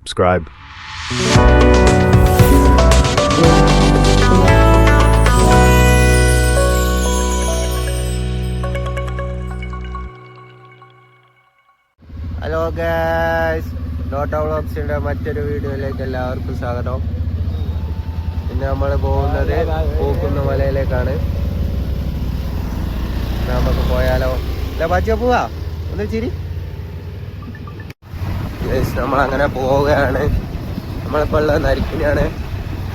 subscribe. Hello guys, daughter വ്ളോഗ്സിൻ്റെ മറ്റൊരു വീഡിയോയിലേക്ക് എല്ലാവർക്കും സ്വാഗതം. പിന്നെ നമ്മൾ പോകുന്നത് പൂക്കുന്ന മലയിലേക്കാണ്. നമുക്ക് പോയാലോ? അല്ല പച്ച പോവാ, ഒന്ന് ചിരി. നമ്മളങ്ങനെ പോവുകയാണ്. നമ്മളിപ്പോൾ ഉള്ളത് നരിക്കുനിയാണ്.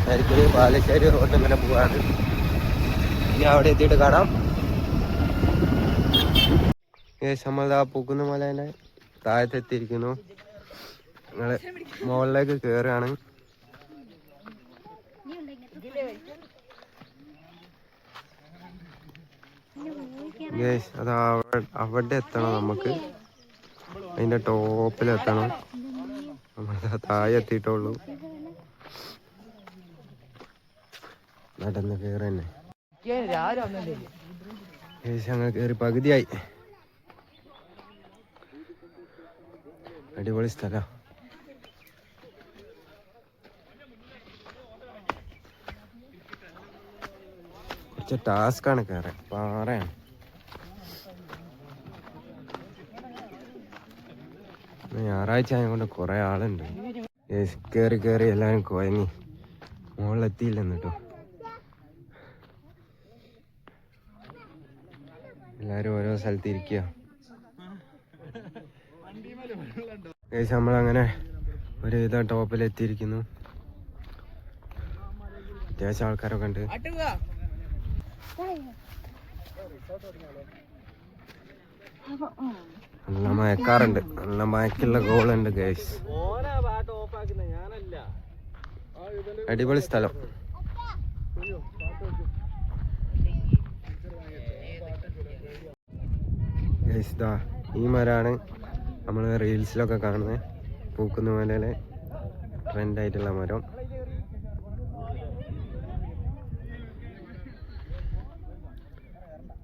നരിക്കുനി പാലശ്ശേരി റോഡ് ഇങ്ങനെ പോവാണ്. ഇനി അവിടെ എത്തിയിട്ട് കാണാം. നമ്മൾ ആ പൂക്കുന്ന മലേൻ്റെ താഴത്തെത്തിയിരിക്കുന്നു. ഞങ്ങൾ മുകളിലേക്ക് കയറുകയാണ്. അത് അവിടെ എത്തണം. നമുക്ക് അതിൻ്റെ ടോപ്പിലെത്തണം. നമ്മൾ താഴെ എത്തിയിട്ടുള്ളൂ. നടന്ന് കയറി തന്നെ ഞങ്ങൾ കയറി പകുതിയായി. അടിപൊളി സ്ഥലം. കുറച്ച് ടാസ്ക്കാണ് കയറാൻ, പാറയാണ്. ഞായറാഴ്ച ആയതുകൊണ്ട് കുറെ ആളുണ്ട്. കയറി കയറി എല്ലാവരും കുഴങ്ങി, മുകളിലെത്തിയില്ലെന്ന് കേട്ടോ. എല്ലാരും ഓരോ സ്ഥലത്ത് ഇരിക്കുക. നമ്മളങ്ങനെ ഒരു ഇതാ ടോപ്പിലെത്തിയിരിക്കുന്നു. അത്യാവശ്യം ആൾക്കാരൊക്കെ ഉണ്ട്. നല്ല മയക്കാറുണ്ട്, നല്ല മയക്കുള്ള ഗോളുണ്ട് ഗൈസ്. അടിപൊളി സ്ഥലം. ഗൈസ് ദാ ഈ മരമാണ് നമ്മൾ റീൽസിലൊക്കെ കാണുന്നത്. പൂക്കുന്ന മലയിലെ ട്രെൻഡായിട്ടുള്ള മരം.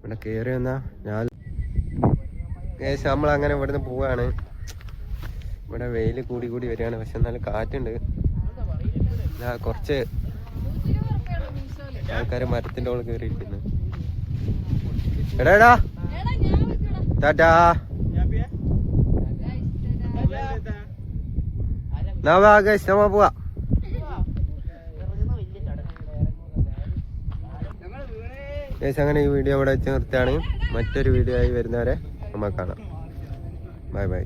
ഇവിടെ കയറി വന്നാ ഗൈസ് നമ്മളങ്ങനെ ഇവിടുന്ന് പോവാണ്. ഇവിടെ വെയിൽ കൂടി കൂടി വരികയാണ്. പക്ഷെ എന്നാലും കാറ്റുണ്ട്. കുറച്ച് ആൾക്കാർ മരത്തിൻ്റെ മുകളിൽ കയറിയിരിക്കുന്നു. എടാ ടാറ്റാ. ഗൈസ് നമ്മ പോവാ. ഗൈസ് അങ്ങനെ ഈ വീഡിയോ ഇവിടെ വെച്ച് നിർത്തുകയാണ്. മറ്റൊരു വീഡിയോ ആയി വരുന്നവരെ നമുക്ക് കാണാം. Bye bye.